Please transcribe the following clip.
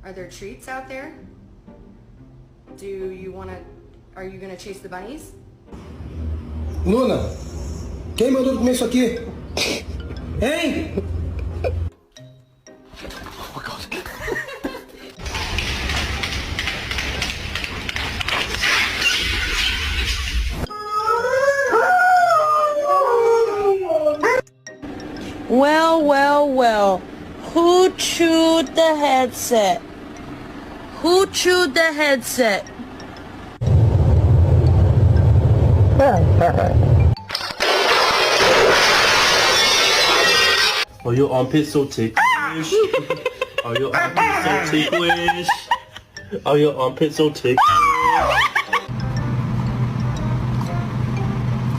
Are there treats out there? Are you gonna chase the bunnies? Luna, quem mandou comer isso aqui? Hein? Well. Who chewed the headset? Who chewed the headset? Are your armpits so ticklish? Are your armpits so ticklish? Are your armpits so ticklish?